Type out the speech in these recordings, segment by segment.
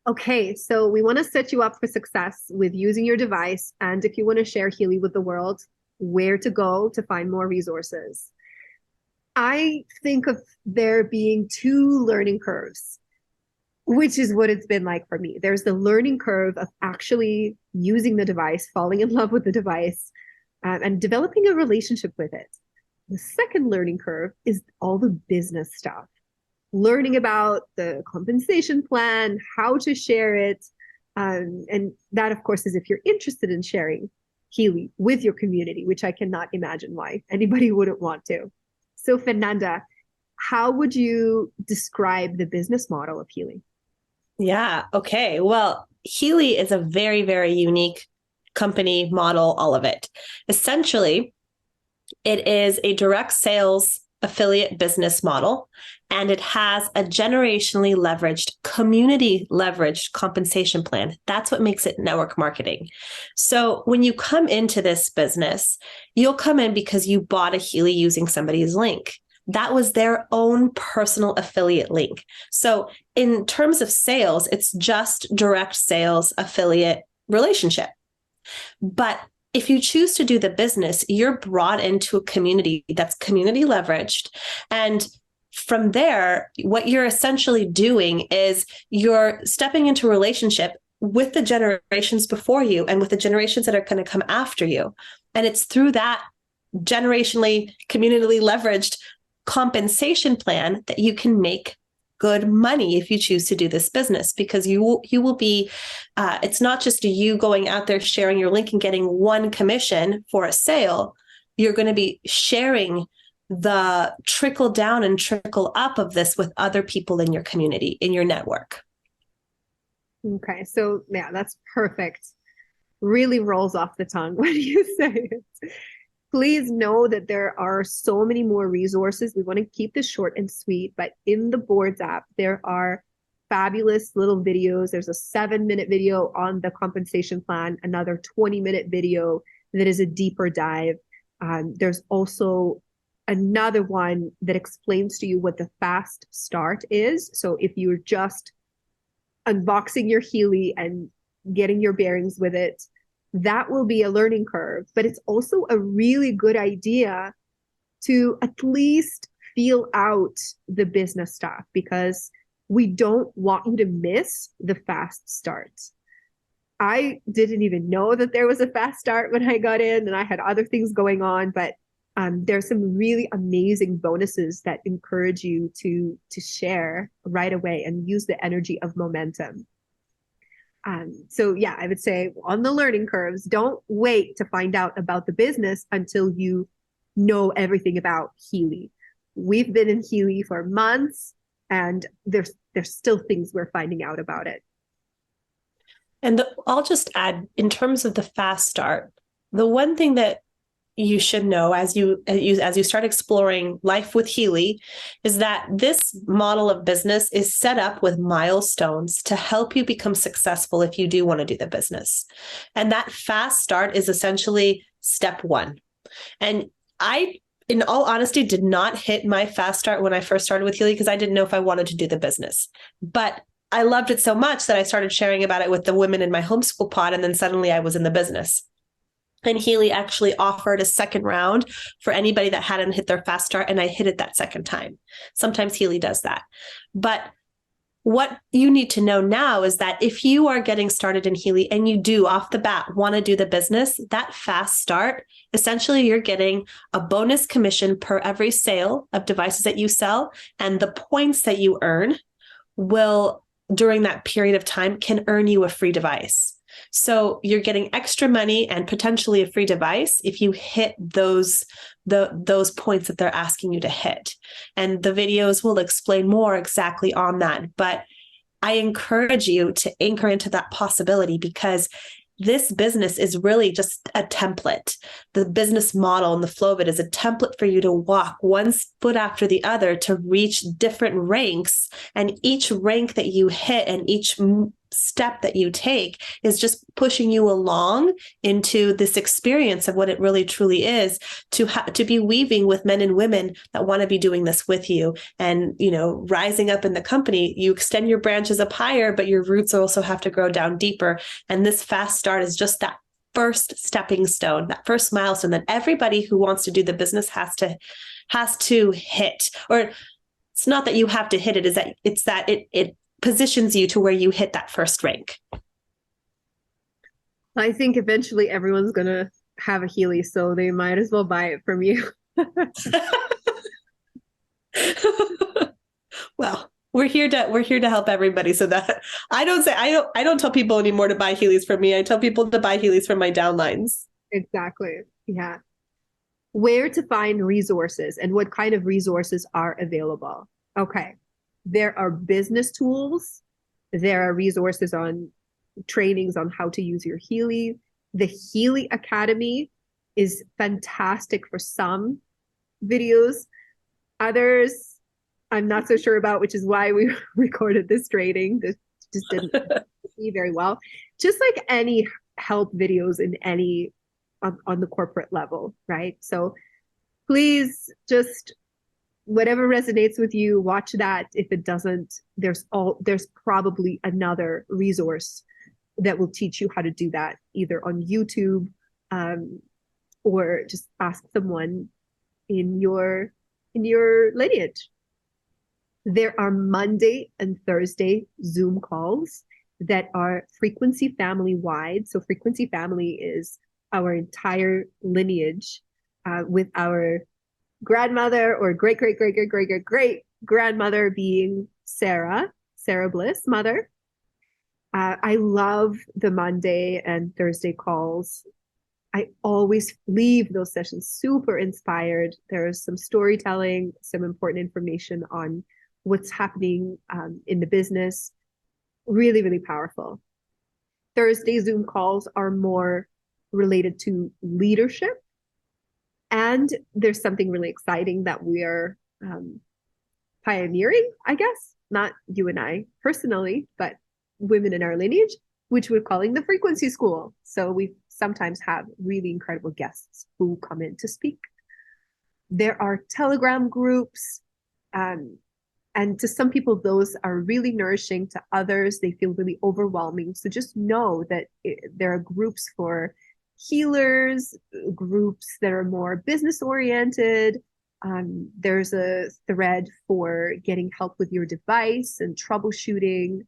Okay, so we want to set you up for success with using your device. And if you want to share Healy with the world, where to go to find more resources. I think of there being two learning curves, which is what it's been like for me. There's the learning curve of actually using the device, falling in love with the device, and developing a relationship with it. The second learning curve is all the business stuff, learning about the compensation plan, how to share it. And that, of course, is if you're interested in sharing Healy with your community, which I cannot imagine why anybody wouldn't want to. So, Fernanda, how would you describe the business model of Healy? Yeah. Okay. Well, Healy is a very, very unique company model, all of it. Essentially, it is a direct sales affiliate business model, and it has a generationally leveraged, community leveraged compensation plan. That's what makes it network marketing. So when you come into this business, you'll come in because you bought a Healy using somebody's link. That was their own personal affiliate link. So in terms of sales, it's just direct sales affiliate relationship. But if you choose to do the business, you're brought into a community that's community leveraged. And from there, what you're essentially doing is you're stepping into a relationship with the generations before you and with the generations that are going to come after you. And it's through that generationally, community leveraged compensation plan that you can make good money if you choose to do this business, because you will be it's not just you going out there sharing your link and getting one commission for a sale. You're going to be sharing the trickle down and trickle up of this with other people in your community, in your network. Okay, so yeah, that's perfect. Really rolls off the tongue when you say it. Please know that there are so many more resources. We want to keep this short and sweet, but in the Boards app, there are fabulous little videos. There's a 7-minute video on the compensation plan, another 20-minute video that is a deeper dive. There's also another one that explains to you what the fast start is. So if you're just unboxing your Healy and getting your bearings with it, that will be a learning curve, but it's also a really good idea to at least feel out the business stuff, because we don't want you to miss the fast start. I didn't even know that there was a fast start when I got in, and I had other things going on, but there's some really amazing bonuses that encourage you to share right away and use the energy of momentum. So yeah, I would say on the learning curves, don't wait to find out about the business until you know everything about Healy. We've been in Healy for months, and there's still things we're finding out about it. I'll just add, in terms of the fast start, the one thing that you should know as you start exploring life with Healy is that this model of business is set up with milestones to help you become successful if you do want to do the business. And that fast start is essentially step one. And I, in all honesty, did not hit my fast start when I first started with Healy because I didn't know if I wanted to do the business. But I loved it so much that I started sharing about it with the women in my homeschool pod. And then suddenly I was in the business. And Healy actually offered a second round for anybody that hadn't hit their fast start. And I hit it that second time. Sometimes Healy does that. But what you need to know now is that if you are getting started in Healy and you do off the bat want to do the business, that fast start, essentially you're getting a bonus commission per every sale of devices that you sell. And the points that you earn will, during that period of time, can earn you a free device. So you're getting extra money and potentially a free device if you hit those points that they're asking you to hit. And the videos will explain more exactly on that. But I encourage you to anchor into that possibility, because this business is really just a template. The business model and the flow of it is a template for you to walk one foot after the other to reach different ranks. And each rank that you hit and each step that you take is just pushing you along into this experience of what it really truly is to be weaving with men and women that want to be doing this with you. And, rising up in the company, you extend your branches up higher, but your roots also have to grow down deeper. And this fast start is just that first stepping stone, that first milestone that everybody who wants to do the business has to hit. Or it's not that you have to hit it, it's that it positions you to where you hit that first rank. I think eventually everyone's going to have a Healy, so they might as well buy it from you. Well, we're here to help everybody, so that I don't tell people anymore to buy Heelys from me. I tell people to buy Heelys from my downlines. Exactly. Yeah. Where to find resources and what kind of resources are available. Okay. There are business tools. There are resources on trainings on how to use your Healy. The Healy Academy is fantastic for some videos. Others, I'm not so sure about, which is why we recorded this training. This just didn't see very well. Just like any help videos in any on the corporate level, right? So please just whatever resonates with you, watch that. If it doesn't, there's probably another resource that will teach you how to do that, either on YouTube, or just ask someone in your lineage. There are Monday and Thursday Zoom calls that are Frequency family wide. So Frequency family is our entire lineage, with our grandmother or great grandmother being Sarah Bliss, mother. I love the Monday and Thursday calls. I always leave those sessions super inspired. There's some storytelling, some important information on what's happening in the business. Really, really powerful. Thursday Zoom calls are more related to leadership. And there's something really exciting that we're pioneering, I guess, not you and I personally, but women in our lineage, which we're calling the Frequency School. So we sometimes have really incredible guests who come in to speak. There are Telegram groups, and to some people, those are really nourishing. To others, they feel really overwhelming. So just know that there are groups for healers, groups that are more business oriented. There's a thread for getting help with your device and troubleshooting.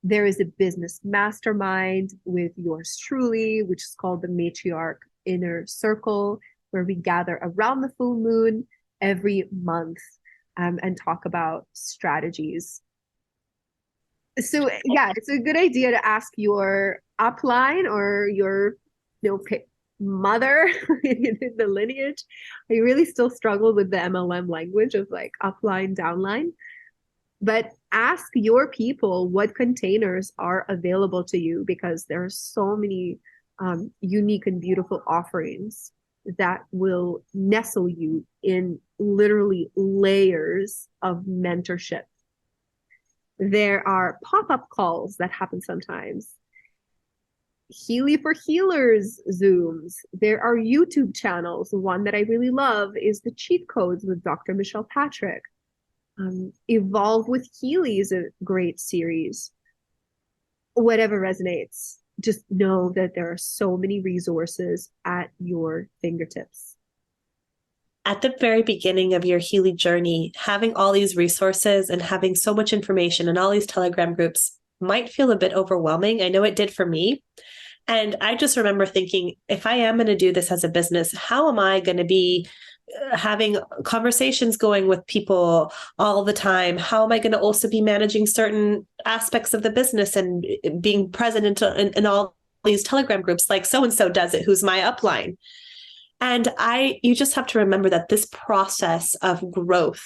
There is a business mastermind with yours truly, which is called the Matriarch Inner Circle, where we gather around the full moon every month, and talk about strategies. So yeah, it's a good idea to ask your upline or your mother in the lineage. I really still struggle with the MLM language of like upline, downline. But ask your people what containers are available to you, because there are so many unique and beautiful offerings that will nestle you in literally layers of mentorship. There are pop-up calls that happen sometimes. Healy for Healers Zooms. There are YouTube channels. One that I really love is the Cheat Codes with Dr. Michelle Patrick. Evolve with Healy is a great series. Whatever resonates, just know that there are so many resources at your fingertips. At the very beginning of your Healy journey, having all these resources and having so much information and all these Telegram groups might feel a bit overwhelming. I know it did for me. And I just remember thinking, if I am going to do this as a business, how am I going to be having conversations going with people all the time? How am I going to also be managing certain aspects of the business and being present in all these Telegram groups, like so-and-so does it, who's my upline? And you just have to remember that this process of growth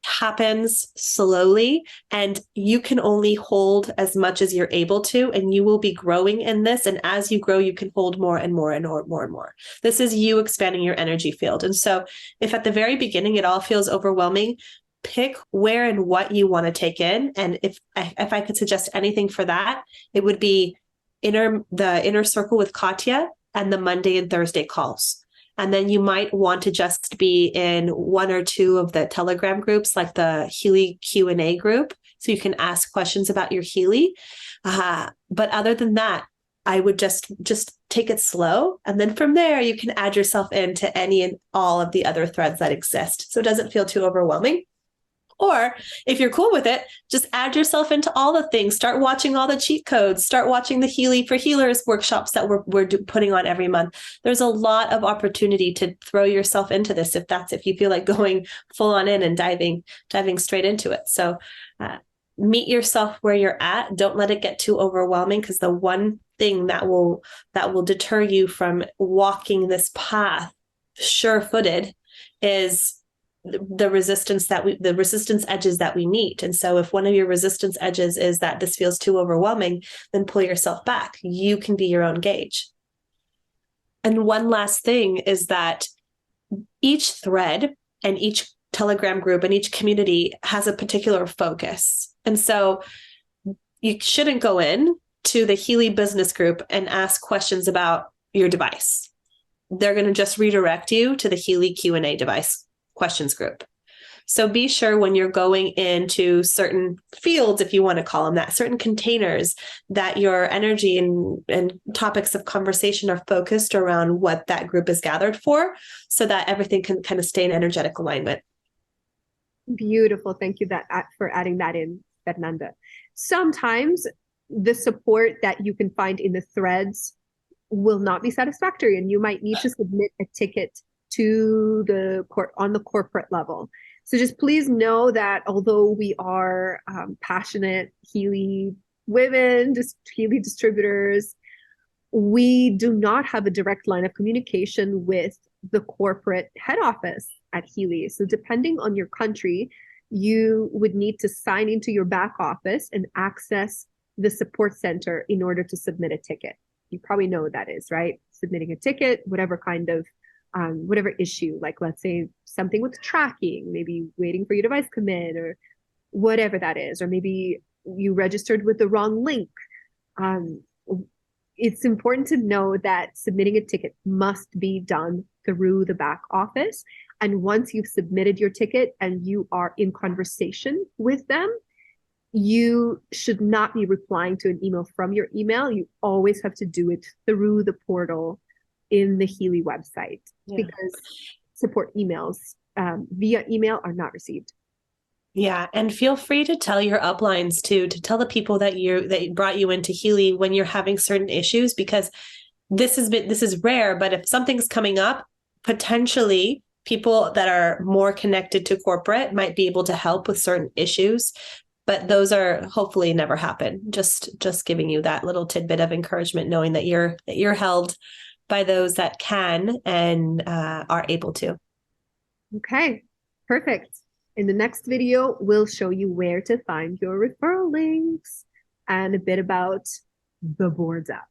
happens slowly, and you can only hold as much as you're able to, and you will be growing in this. And as you grow, you can hold more and more and more and more. This is you expanding your energy field. And so if at the very beginning it all feels overwhelming, pick where and what you want to take in. And if I could suggest anything for that, it would be the inner circle with Katya and the Monday and Thursday calls. And then you might want to just be in one or two of the Telegram groups, like the Healy Q&A group, so you can ask questions about your Healy. But other than that, I would just take it slow. And then from there, you can add yourself into any and all of the other threads that exist, so it doesn't feel too overwhelming. Or if you're cool with it, just add yourself into all the things. Start watching all the cheat codes. Start watching the Healy for Healers workshops that we're putting on every month. There's a lot of opportunity to throw yourself into this if you feel like going full on in and diving straight into it. So meet yourself where you're at. Don't let it get too overwhelming, because the one thing that will deter you from walking this path sure-footed is the resistance edges that we meet. And so if one of your resistance edges is that this feels too overwhelming, then pull yourself back. You can be your own gauge. And one last thing is that each thread and each Telegram group and each community has a particular focus. And so you shouldn't go in to the Healy business group and ask questions about your device. They're going to just redirect you to the Healy Q&A device questions group. So be sure when you're going into certain fields, if you want to call them that, certain containers, that your energy and topics of conversation are focused around what that group is gathered for, so that everything can kind of stay in energetic alignment. Beautiful. Thank you for adding that in, Fernanda. Sometimes the support that you can find in the threads will not be satisfactory, and you might need to submit a ticket to on the corporate level. So just please know that although we are passionate Healy women, just Healy distributors, we do not have a direct line of communication with the corporate head office at Healy. So depending on your country, you would need to sign into your back office and access the support center in order to submit a ticket. You probably know what that is, right? Submitting a ticket, whatever kind of whatever issue, like let's say something with tracking, maybe waiting for your device to come in, or whatever that is, or maybe you registered with the wrong link. It's important to know that submitting a ticket must be done through the back office. And once you've submitted your ticket and you are in conversation with them, you should not be replying to an email from your email. You always have to do it through the portal in the Healy website, because support emails via email are not received. Yeah, and feel free to tell your uplines too, to tell the people that brought you into Healy when you're having certain issues, because this is rare, but if something's coming up, potentially people that are more connected to corporate might be able to help with certain issues. But those are hopefully never happen. Just giving you that little tidbit of encouragement, knowing that you're held by those that can and are able to. Okay, perfect. In the next video, we'll show you where to find your referral links and a bit about the boards app.